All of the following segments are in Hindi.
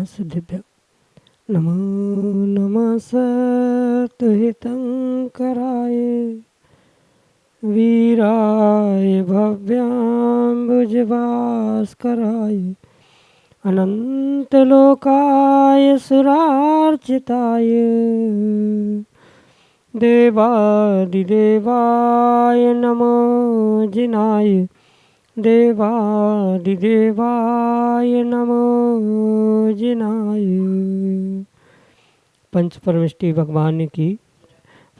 सिद्धिभ्य नमो नमः सत्तुहितंकराय वीराय भव्याम्बुजभास्कराय अनंतलोकाय सुरार्चिताय देवादिदेवाय नमो जिनाय देवादिदेवाय नमो जिनाय। पंच परमेष्टि भगवान की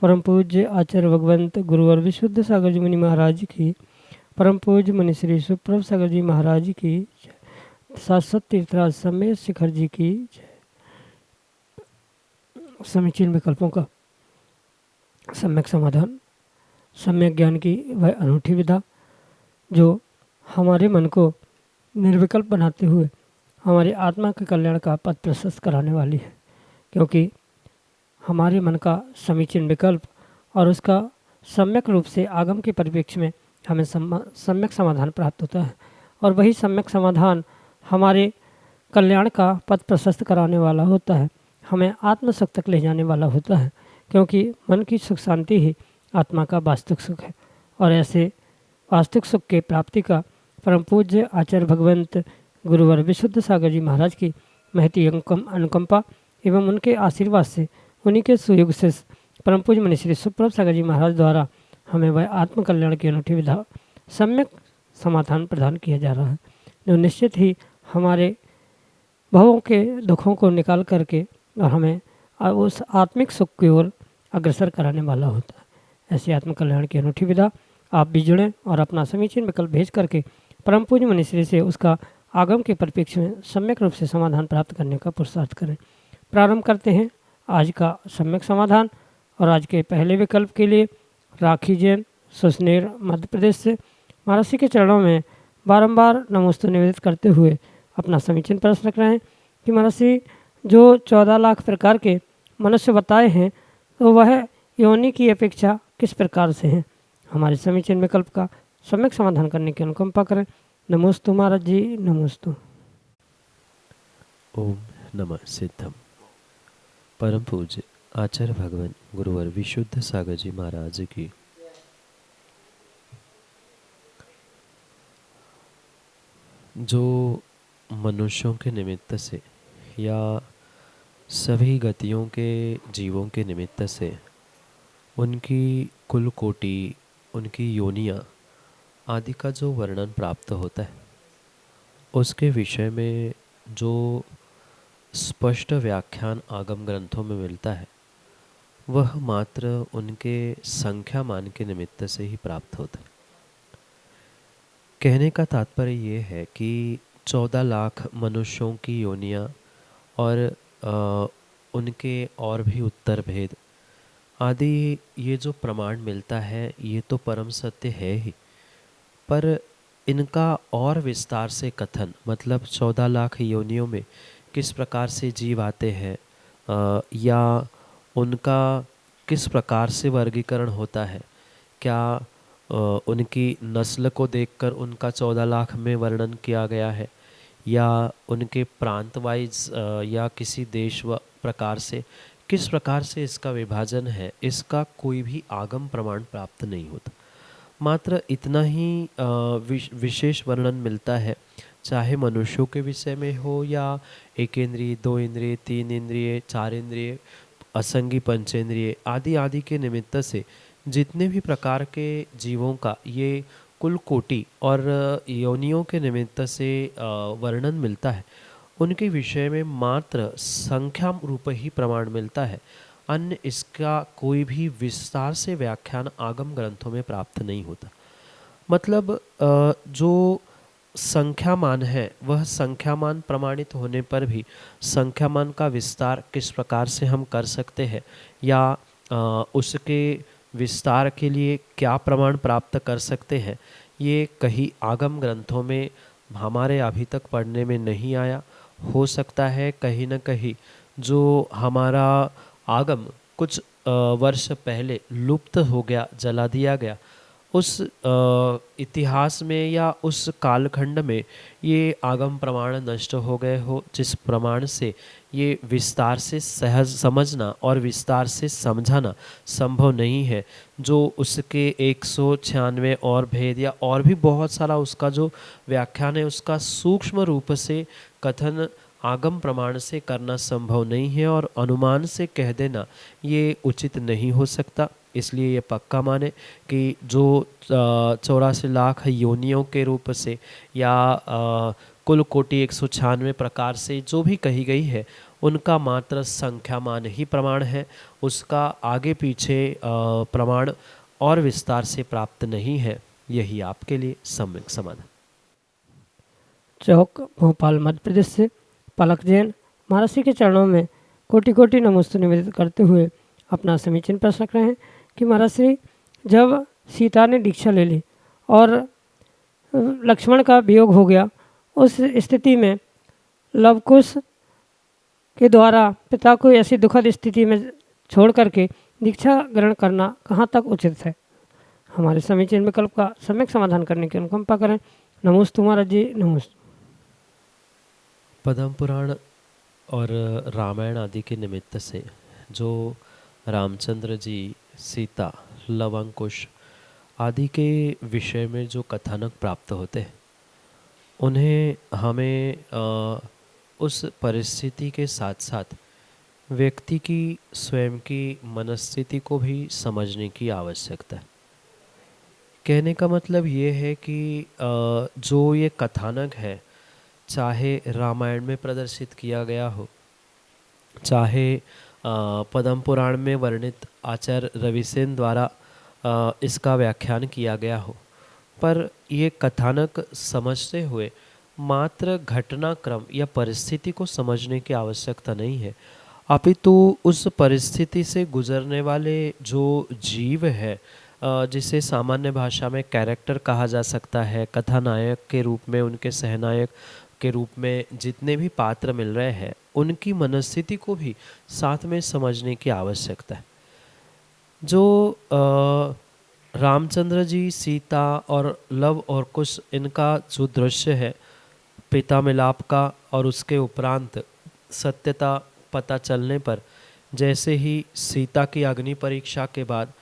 परम पूज्य आचार्य भगवंत गुरुवर विशुद्ध सागर जी मुनि महाराज की परम पूज्य मुनि श्री सुप्रभ सागर जी महाराज की शाश्वत तीर्थराज समेत शिखर जी की समीचीन विकल्पों का सम्यक समाधान सम्यक ज्ञान की वह अनूठी विधा जो हमारे मन को निर्विकल्प बनाते हुए हमारी आत्मा के कल्याण का पथ प्रशस्त कराने वाली है, क्योंकि हमारे मन का समीचीन विकल्प और उसका सम्यक रूप से आगम के परिप्रेक्ष्य में हमें सम्यक समाधान प्राप्त होता है और वही सम्यक समाधान हमारे कल्याण का पथ प्रशस्त कराने वाला होता है, हमें आत्म सुख तक ले जाने वाला होता है, क्योंकि मन की सुख शांति ही आत्मा का वास्तविक सुख है। और ऐसे वास्तविक सुख के प्राप्ति का परम पूज्य आचार्य भगवंत गुरुवर विशुद्ध सागर जी महाराज की महती अनुकंपा एवं उनके आशीर्वाद से उन्हीं के सुयुग से परम पूज्य मनी श्री सुप्रभ सागर जी महाराज द्वारा हमें वह आत्म कल्याण की अनूठी विधा सम्यक समाधान प्रदान किया जा रहा है, जो निश्चित ही हमारे भवों के दुखों को निकाल करके और हमें उस आत्मिक सुख की ओर अग्रसर कराने वाला होता है। ऐसी आत्म कल्याण की अनूठी विधा आप भी जुड़ें और अपना समीचीन विकल्प भेज करके परम पूज्य मनीश्री से उसका आगम के परिप्रेक्ष्य में सम्यक रूप से समाधान प्राप्त करने का पुरुषार्थ करें। प्रारंभ करते हैं आज का सम्यक समाधान। और आज के पहले विकल्प के लिए राखी जैन सुसनेर मध्य प्रदेश से महर्षि के चरणों में बारंबार नमोस्तु निवेदित करते हुए अपना समीचीन प्रश्न रख रहे हैं कि महर्षि जो 14 लाख प्रकार के मनुष्य बताए हैं तो वह योनि की अपेक्षा किस प्रकार से हैं। हमारे समीचीन विकल्प का सम्यक समाधान करने की अनुकंपा करें। नमोस्तु महाराज जी, नमोस्तु। ओम नमः सिद्धम। परम पूज्य आचार्य भगवान गुरुवर विशुद्ध सागर जी महाराज की जो मनुष्यों के निमित्त से या सभी गतियों के जीवों के निमित्त से उनकी कुल कोटि उनकी योनियाँ आदि का जो वर्णन प्राप्त होता है उसके विषय में जो स्पष्ट व्याख्यान आगम ग्रंथों में मिलता है वह मात्र उनके संख्या मान के निमित्त से ही प्राप्त होता है। कहने का तात्पर्य ये है कि 14 लाख मनुष्यों की योनियाँ और उनके और भी उत्तर भेद आदि ये जो प्रमाण मिलता है ये तो परम सत्य है ही, पर इनका और विस्तार से कथन मतलब 14 लाख योनियों में किस प्रकार से जीव आते हैं या उनका किस प्रकार से वर्गीकरण होता है, क्या उनकी नस्ल को देखकर उनका 14 लाख में वर्णन किया गया है या उनके प्रांत वाइज या किसी देश व प्रकार से किस प्रकार से इसका विभाजन है, इसका कोई भी आगम प्रमाण प्राप्त नहीं होता। मात्र इतना ही विशेष वर्णन मिलता है, चाहे मनुष्यों के विषय में हो या एक इंद्रिय, दो इंद्रिय, तीन इंद्रिय, चार इंद्रिय, असंगी पंचेंद्रिय आदि आदि के निमित्त से जितने भी प्रकार के जीवों का ये कुल कोटि और योनियों के निमित्त से वर्णन मिलता है, उनके विषय में मात्र संख्या रूप ही प्रमाण मिलता है। अन्य इसका कोई भी विस्तार से व्याख्यान आगम ग्रंथों में प्राप्त नहीं होता। मतलब जो संख्यामान है वह संख्यामान प्रमाणित होने पर भी संख्यामान का विस्तार किस प्रकार से हम कर सकते हैं या उसके विस्तार के लिए क्या प्रमाण प्राप्त कर सकते हैं, ये कहीं आगम ग्रंथों में हमारे अभी तक पढ़ने में नहीं आया। हो सकता है कहीं न कहीं जो हमारा आगम कुछ वर्ष पहले लुप्त हो गया, जला दिया गया, उस इतिहास में या उस कालखंड में ये आगम प्रमाण नष्ट हो गए हो, जिस प्रमाण से ये विस्तार से सहज समझना और विस्तार से समझाना संभव नहीं है। जो उसके 196 और भेद या और भी बहुत सारा उसका जो व्याख्यान है, उसका सूक्ष्म रूप से कथन आगम प्रमाण से करना संभव नहीं है और अनुमान से कह देना ये उचित नहीं हो सकता। इसलिए ये पक्का माने कि जो 84 लाख योनियों के रूप से या कुल कोटि 196 प्रकार से जो भी कही गई है, उनका मात्र संख्यामान ही प्रमाण है। उसका आगे पीछे प्रमाण और विस्तार से प्राप्त नहीं है। यही आपके लिए सम्यक समाधान। चौक भोपाल मध्य प्रदेश से पलक जैन महर्षि के चरणों में कोटि कोटि नमस्ते निवेदित करते हुए अपना समीचीन प्रश्न रख रहे हैं कि महर्षि, जब सीता ने दीक्षा ले ली और लक्ष्मण का वियोग हो गया, उस स्थिति में लवकुश के द्वारा पिता को ऐसी दुखद स्थिति में छोड़ करके दीक्षा ग्रहण करना कहाँ तक उचित है? हमारे समीचीन विकल्प का सम्यक समाधान करने की अनुकंपा करें। नमोस्तु महाराज जी, नमोस्तु। पद्म पुराण और रामायण आदि के निमित्त से जो रामचंद्र जी, सीता, लवंकुश आदि के विषय में जो कथानक प्राप्त होते हैं, उन्हें हमें उस परिस्थिति के साथ साथ व्यक्ति की स्वयं की मनस्थिति को भी समझने की आवश्यकता है। कहने का मतलब ये है कि जो ये कथानक है, चाहे रामायण में प्रदर्शित किया गया हो, चाहे पद्म पुराण में वर्णित आचार्य रविसेन द्वारा इसका व्याख्यान किया गया हो, पर ये कथानक समझते हुए मात्र घटनाक्रम या परिस्थिति को समझने की आवश्यकता नहीं है, अपितु उस परिस्थिति से गुजरने वाले जो जीव है, जिसे सामान्य भाषा में कैरेक्टर कहा जा सकता है, कथानायक के रूप में, उनके सहनायक के रूप में जितने भी पात्र मिल रहे हैं, उनकी मनस्थिति को भी साथ में समझने की आवश्यकता है। जो रामचंद्र जी, सीता और लव और कुश, इनका जो दृश्य है पिता मिलाप का, और उसके उपरांत सत्यता पता चलने पर, जैसे ही सीता की अग्नि परीक्षा के बाद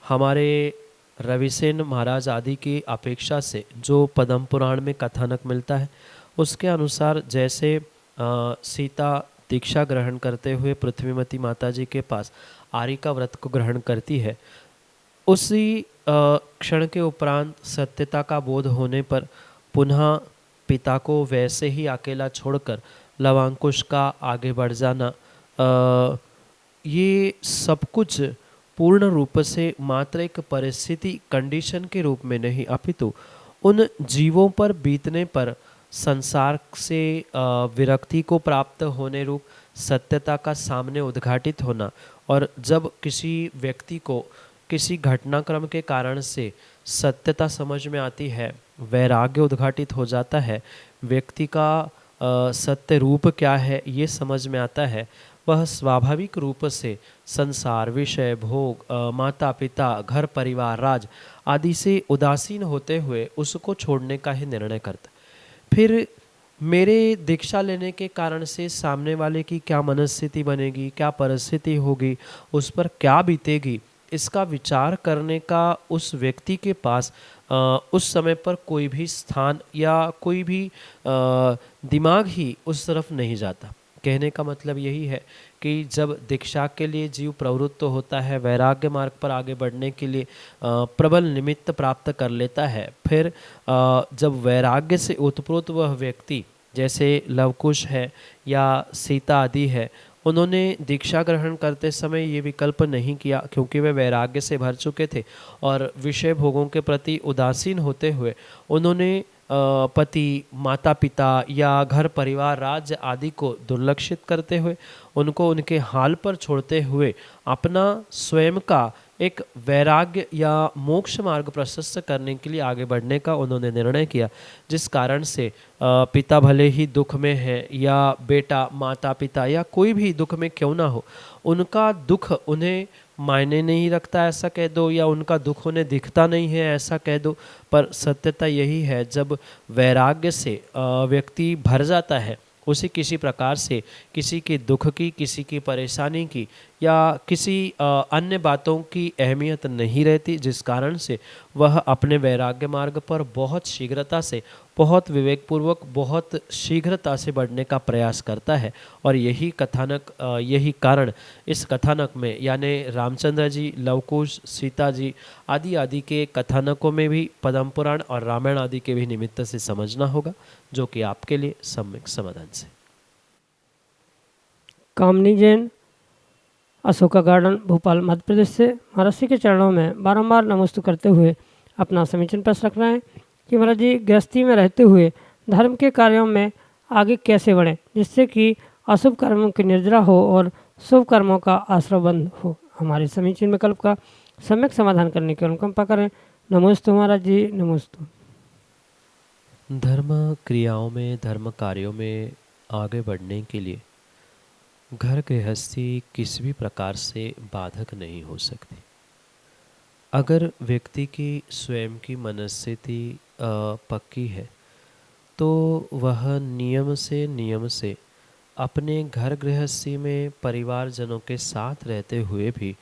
हमारे रविसेन महाराज आदि की अपेक्षा से जो पद्म पुराण में कथानक मिलता है, उसके अनुसार जैसे सीता दीक्षा ग्रहण करते हुए पृथ्वीमती माता जी के पास आर्य का व्रत को ग्रहण करती है, उसी क्षण के उपरांत सत्यता का बोध होने पर पुनः पिता को वैसे ही अकेला छोड़कर लवांकुश का आगे बढ़ जाना, ये सब कुछ पूर्ण रूप से मात्र एक परिस्थिति, कंडीशन के रूप में नहीं, अपितु उन जीवों पर बीतने पर संसार से विरक्ति को प्राप्त होने रूप सत्यता का सामने उद्घाटित होना, और जब किसी व्यक्ति को किसी घटनाक्रम के कारण से सत्यता समझ में आती है, वैराग्य उद्घाटित हो जाता है, व्यक्ति का सत्य रूप क्या है ये समझ में आता है, वह स्वाभाविक रूप से संसार, विषय, भोग, माता पिता, घर परिवार, राज आदि से उदासीन होते हुए उसको छोड़ने का ही निर्णय करता। फिर मेरे दीक्षा लेने के कारण से सामने वाले की क्या मनस्थिति बनेगी, क्या परिस्थिति होगी, उस पर क्या बीतेगी, इसका विचार करने का उस व्यक्ति के पास उस समय पर कोई भी स्थान या कोई भी दिमाग ही उस तरफ नहीं जाता। कहने का मतलब यही है कि जब दीक्षा के लिए जीव प्रवृत्त होता है, वैराग्य मार्ग पर आगे बढ़ने के लिए प्रबल निमित्त प्राप्त कर लेता है, फिर जब वैराग्य से ओतप्रोत वह व्यक्ति, जैसे लवकुश है या सीता आदि है, उन्होंने दीक्षा ग्रहण करते समय ये विकल्प नहीं किया, क्योंकि वे वैराग्य से भर चुके थे और विषय भोगों के प्रति उदासीन होते हुए उन्होंने पति, माता पिता या घर परिवार, राज्य आदि को दुर्लक्षित करते हुए, उनको उनके हाल पर छोड़ते हुए अपना स्वयं का एक वैराग्य या मोक्ष मार्ग प्रशस्त करने के लिए आगे बढ़ने का उन्होंने निर्णय किया, जिस कारण से पिता भले ही दुख में है या बेटा, माता पिता या कोई भी दुख में क्यों ना हो, उनका दुख उन्हें मायने नहीं रखता ऐसा कह दो, या उनका दुख उन्हें दिखता नहीं है ऐसा कह दो, पर सत्यता यही है जब वैराग्य से व्यक्ति भर जाता है, उसे किसी प्रकार से किसी के दुख की, किसी की परेशानी की या किसी अन्य बातों की अहमियत नहीं रहती, जिस कारण से वह अपने वैराग्य मार्ग पर बहुत शीघ्रता से, बहुत विवेकपूर्वक, बहुत शीघ्रता से बढ़ने का प्रयास करता है। और यही कथानक, यही कारण इस कथानक में, यानी रामचंद्र जी, लवकुश, सीता जी आदि आदि के कथानकों में भी पद्म पुराण और रामायण आदि के भी निमित्त से समझना होगा, जो कि आपके लिए सम्यक समाधान से। कामनी जैन, अशोका गार्डन, भोपाल, मध्य प्रदेश से महाराज जी के चरणों में बारंबार नमस्ते करते हुए अपना समीचीन प्रश्न रख रहे हैं कि महाराज जी, गृहस्थी में रहते हुए धर्म के कार्यों में आगे कैसे बढ़ें जिससे कि अशुभ कर्मों की निर्जरा हो और शुभ कर्मों का आश्रयबंध हो। हमारे समीचीन विकल्प का सम्यक समाधान करने की अनुकंपा करें। नमोस्तु महाराज जी, नमोस्तु। धर्म क्रियाओं में, धर्म कार्यों में आगे बढ़ने के लिए घर गृहस्थी किसी भी प्रकार से बाधक नहीं हो सकती। अगर व्यक्ति की स्वयं की मनस्थिति पक्की है तो वह नियम से अपने घर गृहस्थी में परिवारजनों के साथ रहते हुए भी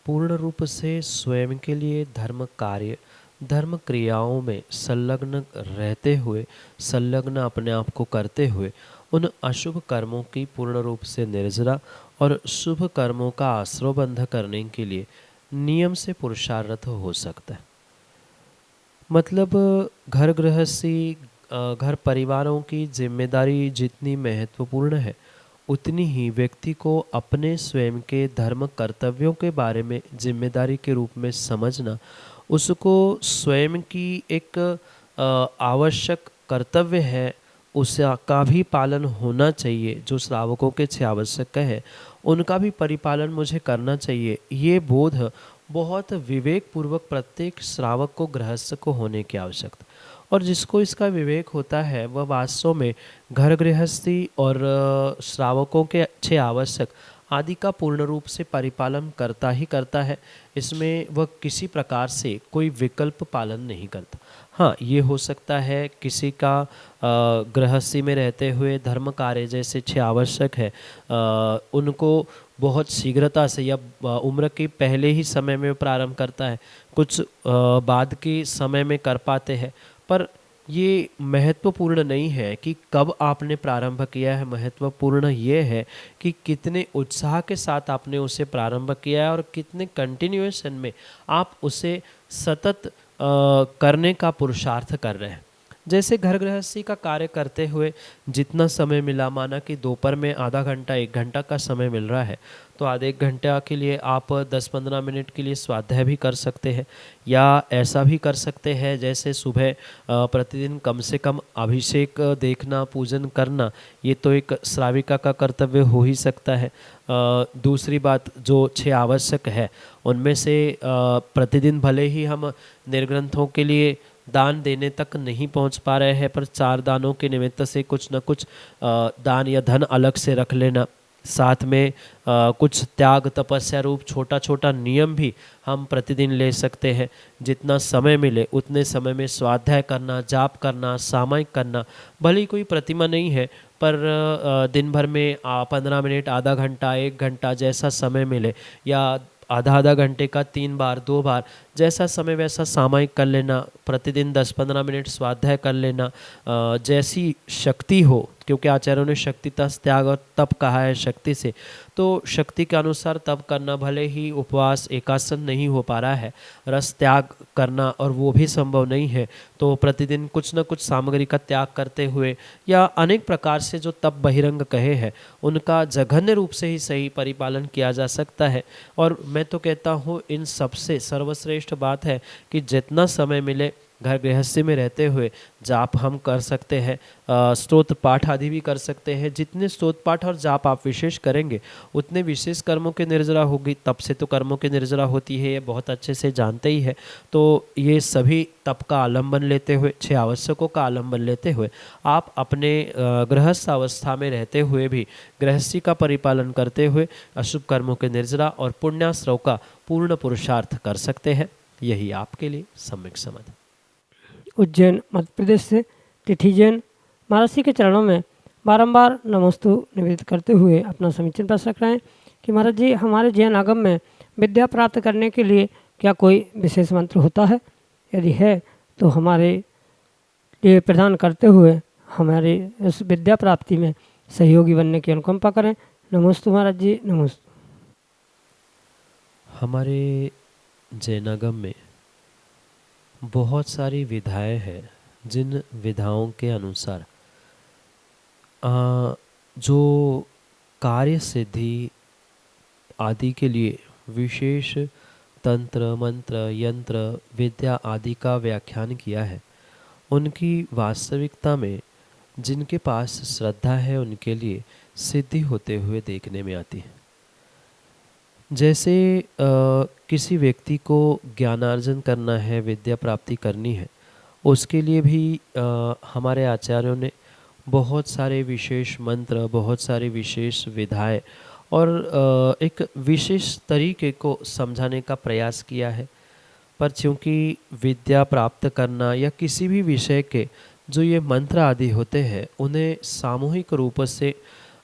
पूर्ण रूप से स्वयं के लिए धर्म कार्य, धर्म क्रियाओं में संलग्न रहते हुए, संलग्न अपने आप को करते हुए उन अशुभ कर्मों की पूर्ण रूप से निर्जरा और शुभ कर्मों का आश्रयबंध करने के लिए नियम से पुरुषार्थ हो सकता है। मतलब घर गृहस्थी, घर परिवारों की जिम्मेदारी जितनी महत्वपूर्ण है, उतनी ही व्यक्ति को अपने स्वयं के धर्म कर्तव्यों के बारे में जिम्मेदारी के रूप में समझना, उसको स्वयं की एक आवश्यक कर्तव्य है, उसका भी पालन होना चाहिए। जो श्रावकों के छह आवश्यक है उनका भी परिपालन मुझे करना चाहिए। ये बोध बहुत विवेक पूर्वक प्रत्येक श्रावक को, गृहस्थ को होने की आवश्यकता। और जिसको इसका विवेक होता है वह वास्तव में घर गृहस्थी और श्रावकों के छह आवश्यक आदि का पूर्ण रूप से परिपालन करता ही करता है। इसमें वह किसी प्रकार से कोई विकल्प पालन नहीं करता। हाँ, ये हो सकता है किसी का गृहस्थी में रहते हुए धर्म कार्य जैसे छह आवश्यक है उनको बहुत शीघ्रता से या उम्र के पहले ही समय में प्रारंभ करता है, कुछ बाद के समय में कर पाते हैं। पर ये महत्वपूर्ण नहीं है कि कब आपने प्रारंभ किया है, महत्वपूर्ण ये है कि कितने उत्साह के साथ आपने उसे प्रारंभ किया है और कितने कंटिन्यूएशन में आप उसे सतत करने का पुरुषार्थ कर रहे हैं। जैसे घर गृहस्थी का कार्य करते हुए जितना समय मिला, माना कि दोपहर में आधा घंटा 1 घंटा का समय मिल रहा है, तो आधे 1 घंटा के लिए आप 10-15 मिनट के लिए स्वाध्याय भी कर सकते हैं। या ऐसा भी कर सकते हैं जैसे सुबह प्रतिदिन कम से कम अभिषेक देखना, पूजन करना, ये तो एक श्राविका का कर्तव्य हो ही सकता है। दूसरी बात, जो 6 आवश्यक है उनमें से प्रतिदिन भले ही हम निर्ग्रंथों के लिए दान देने तक नहीं पहुंच पा रहे हैं, पर 4 दानों के निमित्त से कुछ न कुछ दान या धन अलग से रख लेना, साथ में कुछ त्याग तपस्या रूप छोटा छोटा नियम भी हम प्रतिदिन ले सकते हैं। जितना समय मिले उतने समय में स्वाध्याय करना, जाप करना, सामायिक करना, भले ही कोई प्रतिमा नहीं है पर दिन भर में 15 मिनट, आधा घंटा, 1 घंटा जैसा समय मिले, या आधा घंटे का 3 बार, 2 बार, जैसा समय वैसा सामायिक कर लेना, प्रतिदिन 10-15 मिनट स्वाध्याय कर लेना, जैसी शक्ति हो, क्योंकि आचार्यों ने शक्ति तस त्याग और तप कहा है शक्ति से, तो शक्ति के अनुसार तप करना। भले ही उपवास एकासन नहीं हो पा रहा है, रस त्याग करना और वो भी संभव नहीं है, तो प्रतिदिन कुछ न कुछ सामग्री का त्याग करते हुए या अनेक प्रकार से जो तप बहिरंग कहे हैं उनका जघन्य रूप से ही सही परिपालन किया जा सकता है। और मैं तो कहता हूँ इन सबसे सर्वश्रेष्ठ बात है कि जितना समय मिले घर गृहस्थी में रहते हुए जाप हम कर सकते हैं, स्तोत्र पाठ आदि भी कर सकते हैं। जितने स्तोत्र पाठ और जाप आप विशेष करेंगे उतने विशेष कर्मों की निर्जरा होगी। तप से तो कर्मों की निर्जरा होती है, ये बहुत अच्छे से जानते ही है। तो ये सभी तप का आलम्बन लेते हुए, 6 आवश्यकों का आलम्बन लेते हुए आप अपने गृहस्थ अवस्था में रहते हुए भी गृहस्थी का परिपालन करते हुए अशुभ कर्मों के निर्जरा और पुण्याश्रव का पूर्ण पुरुषार्थ कर सकते हैं। यही आपके लिए सम्यक समाधान। उज्जैन मध्य प्रदेश से तिथि जैन महाराज जी के चरणों में बारंबार नमोस्तु निवेदित करते हुए अपना समीचीन प्रश्न रख रहे हैं कि महाराज जी, हमारे जैन आगम में विद्या प्राप्त करने के लिए क्या कोई विशेष मंत्र होता है? यदि है तो हमारे लिए प्रदान करते हुए हमारे इस विद्या प्राप्ति में सहयोगी बनने की अनुकंपा करें। नमोस्तु महाराज जी, नमोस्तु। हमारे जैनागम में बहुत सारी विधाएं हैं, जिन विधाओं के अनुसार जो कार्य सिद्धि आदि के लिए विशेष तंत्र मंत्र यंत्र विद्या आदि का व्याख्यान किया है, उनकी वास्तविकता में जिनके पास श्रद्धा है उनके लिए सिद्धि होते हुए देखने में आती है। जैसे किसी व्यक्ति को ज्ञानार्जन करना है, विद्या प्राप्ति करनी है, उसके लिए भी हमारे आचार्यों ने बहुत सारे विशेष मंत्र, बहुत सारी विशेष विधाएं और एक विशेष तरीके को समझाने का प्रयास किया है। पर चूँकि विद्या प्राप्त करना या किसी भी विषय के जो ये मंत्र आदि होते हैं उन्हें सामूहिक रूप से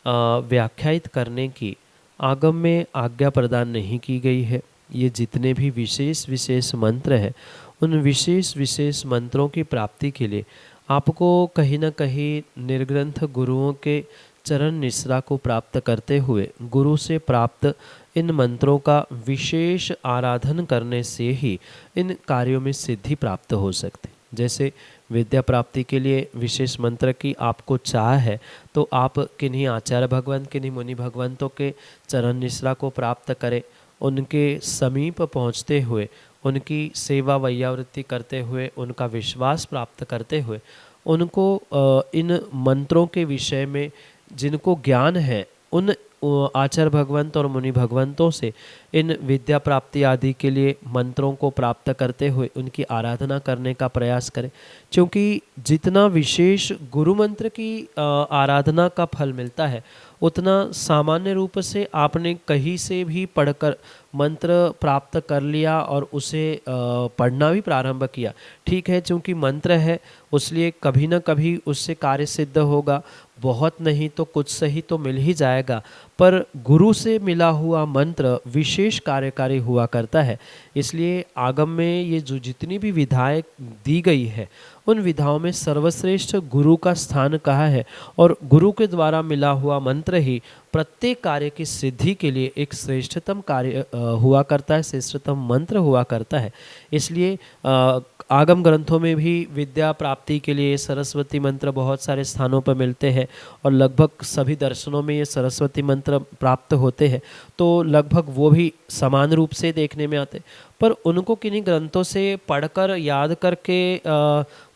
व्याख्यायित करने की आगम में आज्ञा प्रदान नहीं की गई है। ये जितने भी विशेष विशेष मंत्र हैं, उन विशेष विशेष मंत्रों की प्राप्ति के लिए आपको कहीं ना कहीं निर्ग्रंथ गुरुओं के चरण निश्रा को प्राप्त करते हुए गुरु से प्राप्त इन मंत्रों का विशेष आराधन करने से ही इन कार्यों में सिद्धि प्राप्त हो सकती। जैसे विद्या प्राप्ति के लिए विशेष मंत्र की आपको चाह है तो आप किन्हीं आचार्य भगवान, किन्हीं मुनि भगवंतों के चरण निश्रा को प्राप्त करें, उनके समीप पहुँचते हुए उनकी सेवा वैयावृत्ति करते हुए, उनका विश्वास प्राप्त करते हुए, उनको इन मंत्रों के विषय में जिनको ज्ञान है उन आचार्य भगवंत और मुनि भगवंतों से इन विद्या प्राप्ति आदि के लिए मंत्रों को प्राप्त करते हुए उनकी आराधना करने का प्रयास करें। क्योंकि जितना विशेष गुरु मंत्र की आराधना का फल मिलता है, उतना सामान्य रूप से आपने कहीं से भी पढ़कर मंत्र प्राप्त कर लिया और उसे पढ़ना भी प्रारंभ किया, ठीक है, क्योंकि मंत्र है उसलिए कभी ना कभी उससे कार्य सिद्ध होगा, बहुत नहीं तो कुछ सही तो मिल ही जाएगा। पर गुरु से मिला हुआ मंत्र विशेष कार्यकारी हुआ करता है। इसलिए आगम में ये जो जितनी भी विधाएं दी गई है उन विधाओं में सर्वश्रेष्ठ गुरु का स्थान कहा है और गुरु के द्वारा मिला हुआ मंत्र ही प्रत्येक कार्य की सिद्धि के लिए एक श्रेष्ठतम कार्य हुआ करता है, श्रेष्ठतम मंत्र हुआ करता है। इसलिए आगम ग्रंथों में भी विद्या प्राप्ति के लिए सरस्वती मंत्र बहुत सारे स्थानों पर मिलते हैं और लगभग सभी दर्शनों में ये सरस्वती मंत्र प्राप्त होते हैं, तो लगभग वो भी समान रूप से देखने में आते। पर उनको किन्हीं ग्रंथों से पढ़कर याद करके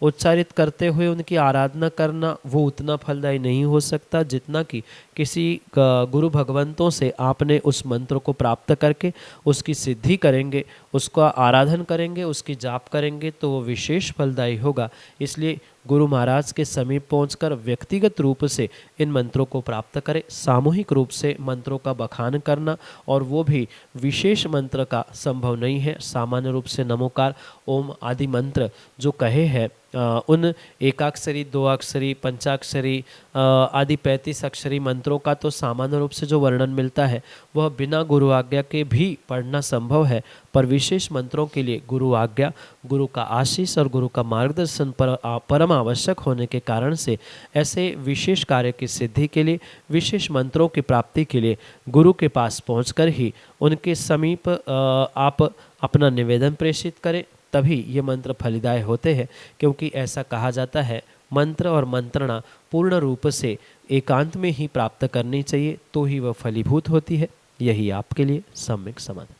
उच्चारित करते हुए उनकी आराधना करना वो उतना फलदायी नहीं हो सकता जितना कि किसी गुरु भगवंतों से आपने उस मंत्र को प्राप्त करके उसकी सिद्धि करेंगे, उसका आराधन करेंगे, उसकी जाप करेंगे तो वो विशेष फलदायी होगा। इसलिए गुरु महाराज के समीप पहुंचकर व्यक्तिगत रूप से इन मंत्रों को प्राप्त करें। सामूहिक रूप से मंत्रों का बखान करना और वो भी विशेष मंत्र का संभव नहीं है। सामान्य रूप से नमोकार ओम आदि मंत्र जो कहे हैं उन एकाक्षरी, दो अक्षरी, पंचाक्षरी आदि 35 अक्षरी मंत्रों का तो सामान्य रूप से जो वर्णन मिलता है वह बिना गुरु आज्ञा के भी पढ़ना संभव है। पर विशेष मंत्रों के लिए गुरु आज्ञा, गुरु का आशीष और गुरु का मार्गदर्शन परम आवश्यक होने के कारण से ऐसे विशेष कार्य की सिद्धि के लिए, विशेष मंत्रों की प्राप्ति के लिए गुरु के पास पहुंचकर ही उनके समीप आप अपना निवेदन प्रेषित करें, तभी ये मंत्र फलदायी होते हैं। क्योंकि ऐसा कहा जाता है मंत्र और मंत्रणा पूर्ण रूप से एकांत में ही प्राप्त करनी चाहिए, तो ही वह फलीभूत होती है। यही आपके लिए सम्यक समाधान।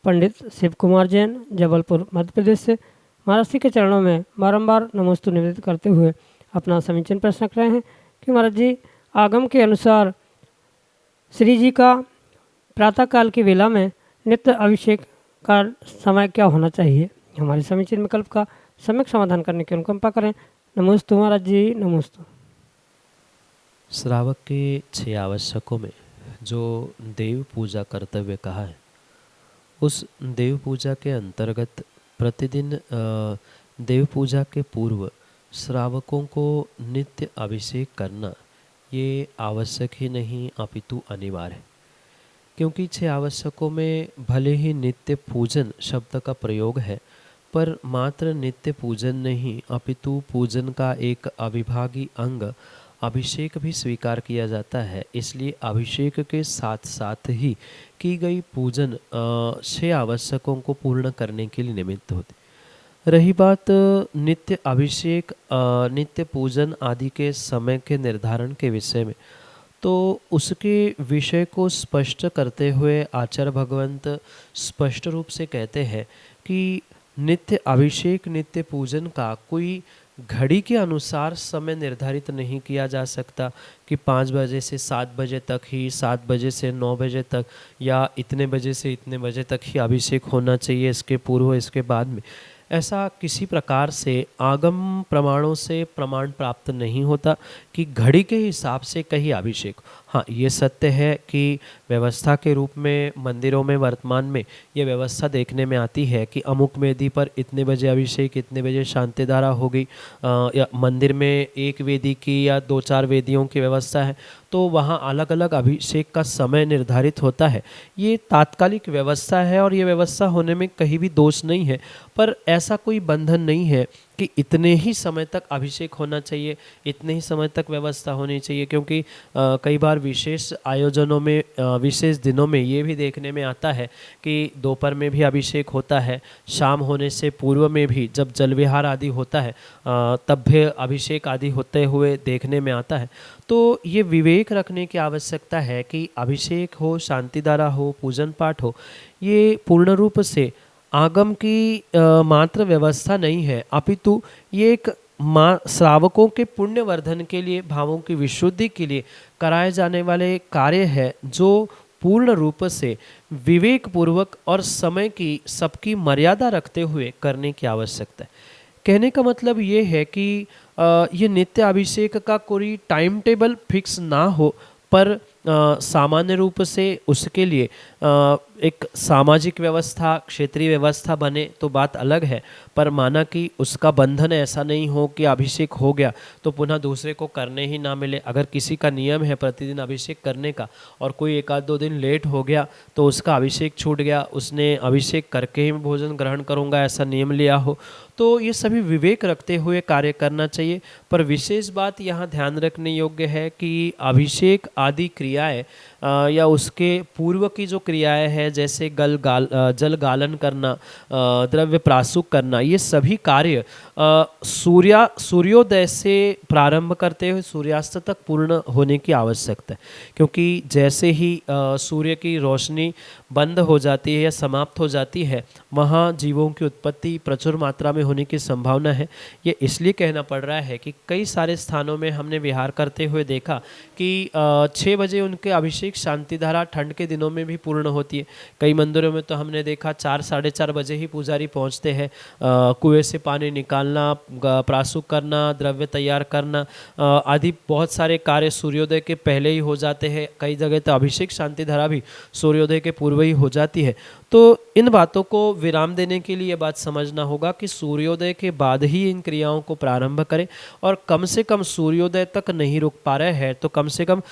पंडित शिव कुमार जैन, जबलपुर मध्य प्रदेश से महर्षि के चरणों में बारंबार नमोस्तु निवेदित करते हुए अपना समीचीन प्रश्न रख रहे हैं कि महाराज जी, आगम के अनुसार श्री जी का प्रातःकाल की वेला में नित्य अभिषेक का समय क्या होना चाहिए? हमारे समीचीन विकल्प का सम्यक समाधान करने की अनुकंपा करें। नमोस्तु महाराज जी, नमोस्तु। श्रावक के 6 आवश्यकों में जो देव पूजा कर्तव्य कहा है, उस देव पूजा के अंतर्गत प्रतिदिन देव पूजा के पूर्व श्रावकों को नित्य अभिषेक करना ये आवश्यक ही नहीं अपितु अनिवार्य है। क्योंकि 6 आवश्यकों में भले ही नित्य पूजन शब्द का प्रयोग है, पर मात्र नित्य पूजन नहीं अपितु पूजन का एक अविभागी अंग अभिषेक भी स्वीकार किया जाता है। इसलिए अभिषेक के साथ साथ ही की गई पूजन 6 आवश्यकों को पूर्ण करने के लिए निमित्त होती। रही बात नित्य अभिषेक नित्य पूजन आदि के समय के निर्धारण के विषय में, तो उसके विषय को स्पष्ट करते हुए आचार्य भगवंत स्पष्ट रूप से कहते हैं कि नित्य अभिषेक नित्य पूजन का कोई घड़ी के अनुसार समय निर्धारित नहीं किया जा सकता कि 5 बजे से 7 बजे तक ही, 7 बजे से 9 बजे तक, या इतने बजे से इतने बजे तक ही अभिषेक होना चाहिए, इसके पूर्व इसके बाद में। ऐसा किसी प्रकार से आगम प्रमाणों से प्रमाण प्राप्त नहीं होता कि घड़ी के हिसाब से कहीं अभिषेक। हाँ, ये सत्य है कि व्यवस्था के रूप में मंदिरों में वर्तमान में ये व्यवस्था देखने में आती है कि अमुक वेदी पर इतने बजे अभिषेक, इतने बजे शांति धारा होगी, या मंदिर में एक वेदी की या 2-4 वेदियों की व्यवस्था है तो वहाँ अलग अलग अभिषेक का समय निर्धारित होता है। ये तात्कालिक व्यवस्था है और ये व्यवस्था होने में कहीं भी दोष नहीं है, पर ऐसा कोई बंधन नहीं है कि इतने ही समय तक अभिषेक होना चाहिए, इतने ही समय तक व्यवस्था होनी चाहिए। क्योंकि कई बार विशेष आयोजनों में, विशेष दिनों में ये भी देखने में आता है कि दोपहर में भी अभिषेक होता है, शाम होने से पूर्व में भी जब जल विहार आदि होता है तब भी अभिषेक आदि होते हुए देखने में आता है। तो ये विवेक रखने की आवश्यकता है कि अभिषेक हो, शांति धारा हो, पूजन पाठ हो, ये पूर्ण रूप से आगम की मात्र व्यवस्था नहीं है, अपितु ये एक श्रावकों के पुण्य वर्धन के लिए, भावों की विशुद्धि के लिए कराए जाने वाले कार्य है, जो पूर्ण रूप से विवेक पूर्वक और समय की सबकी मर्यादा रखते हुए करने की आवश्यकता है। कहने का मतलब ये है कि ये नित्य अभिषेक का कोई टाइम टेबल फिक्स ना हो, पर सामान्य रूप से उसके लिए एक सामाजिक व्यवस्था, क्षेत्रीय व्यवस्था बने तो बात अलग है, पर माना कि उसका बंधन ऐसा नहीं हो कि अभिषेक हो गया तो पुनः दूसरे को करने ही ना मिले। अगर किसी का नियम है प्रतिदिन अभिषेक करने का और कोई 1-2 दिन लेट हो गया तो उसका अभिषेक छूट गया, उसने अभिषेक करके ही भोजन ग्रहण करूँगा ऐसा नियम लिया हो, तो ये सभी विवेक रखते हुए कार्य करना चाहिए। पर विशेष बात यहाँ ध्यान रखने योग्य है कि अभिषेक आदि क्रियाएं या उसके पूर्व की जो क्रियाएं हैं, जैसे जल गालन करना, द्रव्य प्रासुक करना, ये सभी कार्य सूर्योदय से प्रारंभ करते हुए सूर्यास्त तक पूर्ण होने की आवश्यकता है। क्योंकि जैसे ही सूर्य की रोशनी बंद हो जाती है या समाप्त हो जाती है, वहाँ जीवों की उत्पत्ति प्रचुर मात्रा में होने की संभावना है। ये इसलिए कहना पड़ रहा है कि कई सारे स्थानों में हमने विहार करते हुए देखा कि 6 बजे उनके अभिषेक शांति धारा ठंड के दिनों में भी पूर्ण होती है। कई मंदिरों में तो हमने देखा 4-4:30 बजे ही पुजारी पहुंचते हैं, कुएं से पानी निकालना, प्रासुक करना, द्रव्य तैयार करना आदि बहुत सारे कार्य सूर्योदय के पहले ही हो जाते हैं। कई जगह तो अभिषेक शांति धारा भी सूर्योदय के पूर्व ही हो जाती है। तो इन बातों को विराम देने के लिए ये बात समझना होगा कि सूर्योदय के बाद ही इन क्रियाओं को प्रारंभ करें, और कम से कम सूर्योदय तक नहीं रुक पा रहे हैं तो कम से कम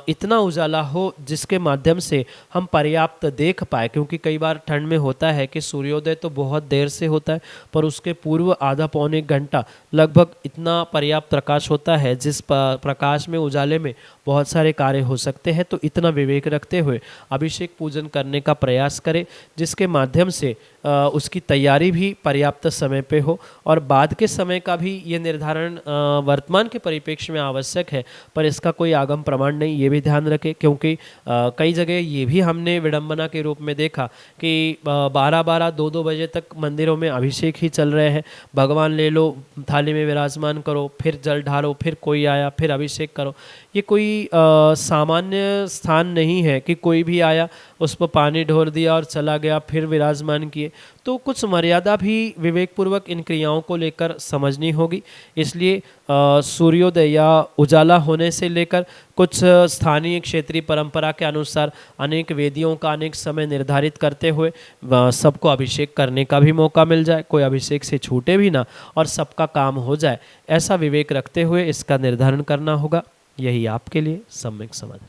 इतना उजाला हो जिसके माध्यम से हम पर्याप्त देख पाए। क्योंकि कई बार ठंड में होता है कि सूर्योदय तो बहुत देर से होता है, पर उसके पूर्व आधा पौने घंटा लगभग इतना पर्याप्त प्रकाश होता है जिस प्रकाश में, उजाले में बहुत सारे कार्य हो सकते हैं। तो इतना विवेक रखते हुए अभिषेक पूजन करने का प्रयास करें, जिसके माध्यम से उसकी तैयारी भी पर्याप्त समय पे हो और बाद के समय का भी ये निर्धारण वर्तमान के परिप्रेक्ष्य में आवश्यक है, पर इसका कोई आगम प्रमाण नहीं, ये भी ध्यान रखें। क्योंकि कई जगह ये भी हमने विडंबना के रूप में देखा कि 12-12, 2-2 बजे तक मंदिरों में अभिषेक ही चल रहे हैं। भगवान ले लो, थाली में विराजमान करो, फिर जल ढारो, फिर कोई आया, फिर अभिषेक करो। ये कोई सामान्य स्थान नहीं है कि कोई भी आया, उस पर पानी ढोर दिया और चला गया, फिर विराजमान किए। तो कुछ मर्यादा भी विवेकपूर्वक इन क्रियाओं को लेकर समझनी होगी। इसलिए सूर्योदय या उजाला होने से लेकर कुछ स्थानीय क्षेत्रीय परंपरा के अनुसार अनेक वेदियों का अनेक समय निर्धारित करते हुए सबको अभिषेक करने का भी मौका मिल जाए, कोई अभिषेक से छूटे भी ना और सबका काम हो जाए, ऐसा विवेक रखते हुए इसका निर्धारण करना होगा। यही आपके लिए सम्यक समाधान।